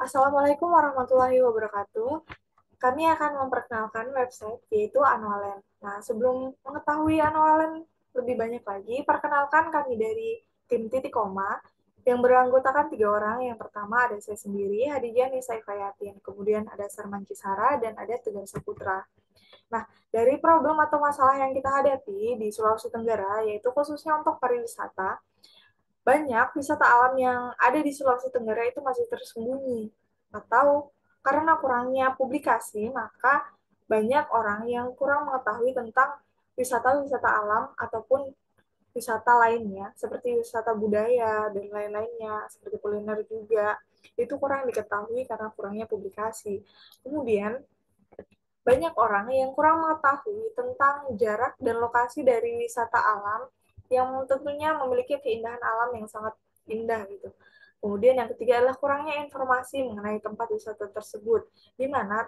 Assalamualaikum warahmatullahi wabarakatuh. Kami akan memperkenalkan website yaitu Annualen. Nah, sebelum mengetahui Annualen lebih banyak lagi, perkenalkan kami dari tim Titik Koma yang beranggotakan 3 orang. Yang pertama ada saya sendiri, Hadijah Nisa Ifayatin. Kemudian ada Sarman Kisara dan ada Tegar Saputra. Nah, dari problem atau masalah yang kita hadapi di Sulawesi Tenggara, yaitu khususnya untuk pariwisata, banyak wisata alam yang ada di Sulawesi Tenggara itu masih tersembunyi. Atau karena kurangnya publikasi, maka banyak orang yang kurang mengetahui tentang wisata-wisata alam ataupun wisata lainnya, seperti wisata budaya dan lain-lainnya, seperti kuliner juga. Itu kurang diketahui karena kurangnya publikasi. Kemudian, banyak orang yang kurang mengetahui tentang jarak dan lokasi dari wisata alam yang tentunya memiliki keindahan alam yang sangat indah gitu. Kemudian yang ketiga adalah kurangnya informasi mengenai tempat wisata tersebut, di mana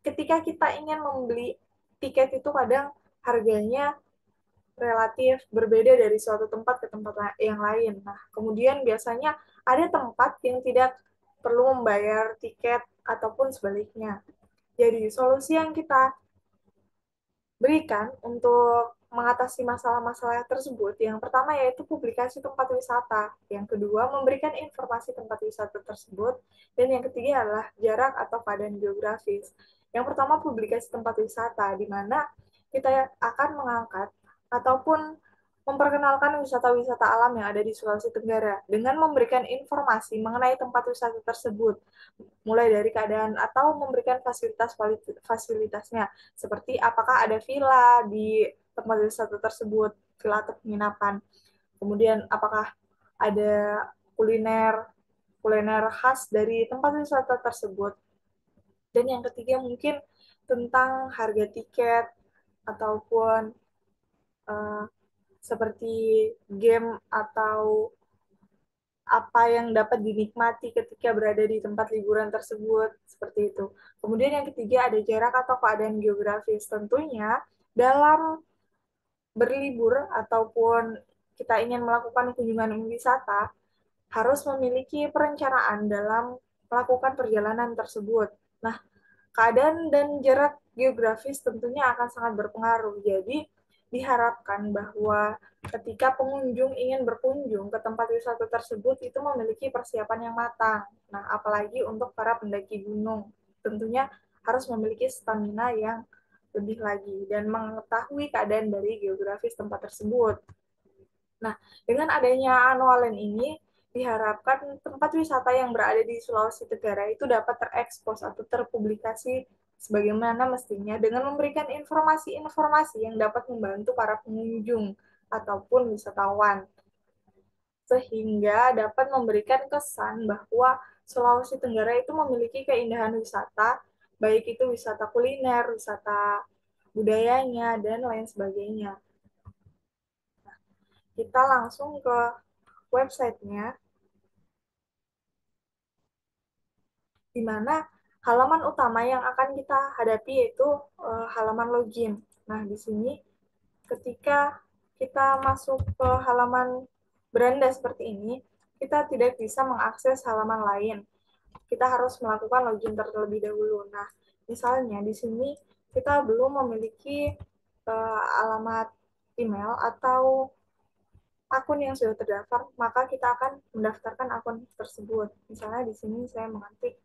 ketika kita ingin membeli tiket itu kadang harganya relatif berbeda dari suatu tempat ke tempat yang lain. Nah, kemudian biasanya ada tempat yang tidak perlu membayar tiket ataupun sebaliknya. Jadi, solusi yang kita berikan untuk mengatasi masalah-masalah tersebut. Yang pertama yaitu publikasi tempat wisata. Yang kedua, memberikan informasi tempat wisata tersebut. Dan yang ketiga adalah jarak atau keadaan geografis. Yang pertama, publikasi tempat wisata, di mana kita akan mengangkat ataupun memperkenalkan wisata-wisata alam yang ada di Sulawesi Tenggara dengan memberikan informasi mengenai tempat wisata tersebut, mulai dari keadaan atau memberikan fasilitasnya, seperti apakah ada villa di tempat wisata tersebut, villa atau penginapan. Kemudian apakah ada kuliner kuliner khas dari tempat wisata tersebut. Dan yang ketiga mungkin tentang harga tiket ataupun uh, seperti game atau apa yang dapat dinikmati ketika berada di tempat liburan tersebut, seperti itu. Kemudian yang ketiga ada jarak atau keadaan geografis. Tentunya dalam berlibur ataupun kita ingin melakukan kunjungan wisata, harus memiliki perencanaan dalam melakukan perjalanan tersebut. Nah, keadaan dan jarak geografis tentunya akan sangat berpengaruh. Jadi, diharapkan bahwa ketika pengunjung ingin berkunjung ke tempat wisata tersebut itu memiliki persiapan yang matang. Nah, apalagi untuk para pendaki gunung, tentunya harus memiliki stamina yang lebih lagi dan mengetahui keadaan dari geografis tempat tersebut. Nah, dengan adanya anualen ini, diharapkan tempat wisata yang berada di Sulawesi Tenggara itu dapat terekspos atau terpublikasi sebagaimana mestinya dengan memberikan informasi-informasi yang dapat membantu para pengunjung ataupun wisatawan, sehingga dapat memberikan kesan bahwa Sulawesi Tenggara itu memiliki keindahan wisata, baik itu wisata kuliner, wisata budayanya, dan lain sebagainya. Kita langsung ke websitenya, di mana halaman utama yang akan kita hadapi yaitu halaman login. Nah, di sini ketika kita masuk ke halaman beranda seperti ini, kita tidak bisa mengakses halaman lain. Kita harus melakukan login terlebih dahulu. Nah, misalnya di sini kita belum memiliki alamat email atau akun yang sudah terdaftar, maka kita akan mendaftarkan akun tersebut. Misalnya di sini saya mengetik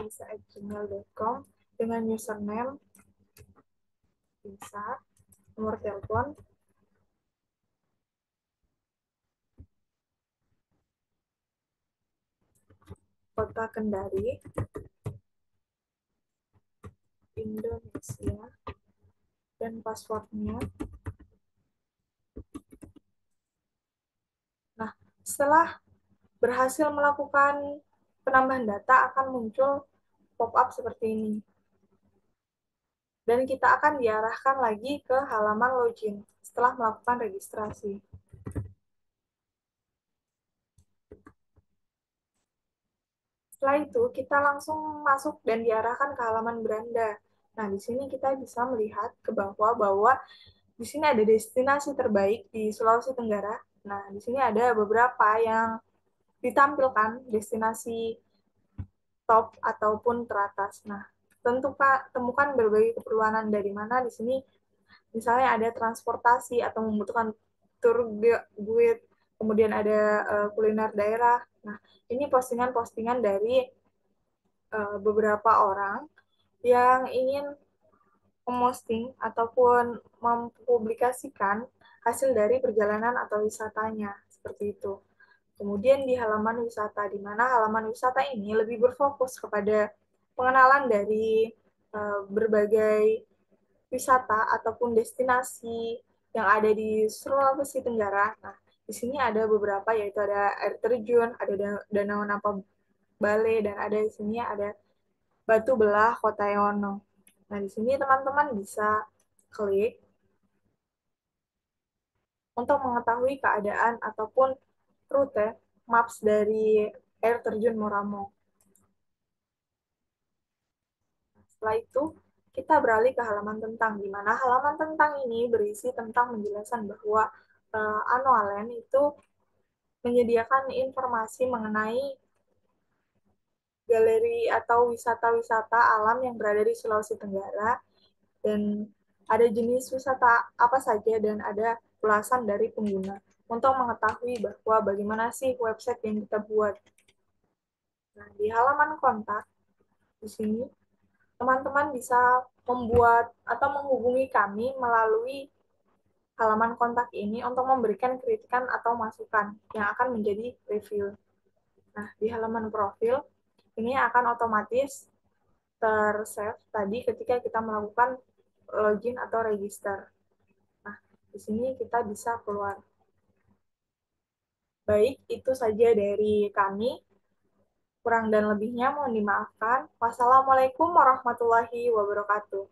bisa@gmail.com dengan username bisa, nomor telepon, kota Kendari, Indonesia, dan passwordnya. Nah, setelah berhasil melakukan penambahan data akan muncul pop-up seperti ini. Dan kita akan diarahkan lagi ke halaman login setelah melakukan registrasi. Setelah itu, kita langsung masuk dan diarahkan ke halaman beranda. Nah, di sini kita bisa melihat ke bawah bahwa di sini ada destinasi terbaik di Sulawesi Tenggara. Nah, di sini ada beberapa yang ditampilkan destinasi top ataupun teratas. Nah, tentu Pak, temukan berbagai keperluan dari mana di sini misalnya ada transportasi atau membutuhkan tour guide, kemudian ada kuliner daerah. Nah, ini postingan-postingan dari beberapa orang yang ingin memposting ataupun mempublikasikan hasil dari perjalanan atau wisatanya, seperti itu. Kemudian di halaman wisata, di mana halaman wisata ini lebih berfokus kepada pengenalan dari berbagai wisata ataupun destinasi yang ada di Sulawesi Tenggara. Nah, di sini ada beberapa, yaitu ada air terjun, ada Danau Napa Bale, dan ada di sini ada Batu Belah Kota Yono. Nah, di sini teman-teman bisa klik untuk mengetahui keadaan ataupun rute maps dari air terjun Moramo. Setelah itu, kita beralih ke halaman tentang, di mana halaman tentang ini berisi tentang menjelaskan bahwa Annualen itu menyediakan informasi mengenai galeri atau wisata-wisata alam yang berada di Sulawesi Tenggara, dan ada jenis wisata apa saja, dan ada ulasan dari pengguna untuk mengetahui bahwa bagaimana sih website yang kita buat. Nah, di halaman kontak, di sini teman-teman bisa membuat atau menghubungi kami melalui halaman kontak ini untuk memberikan kritikan atau masukan yang akan menjadi review. Nah, di halaman profil, ini akan otomatis ter-save tadi ketika kita melakukan login atau register. Nah, di sini kita bisa keluar. Baik, itu saja dari kami. Kurang dan lebihnya mohon dimaafkan. Wassalamualaikum warahmatullahi wabarakatuh.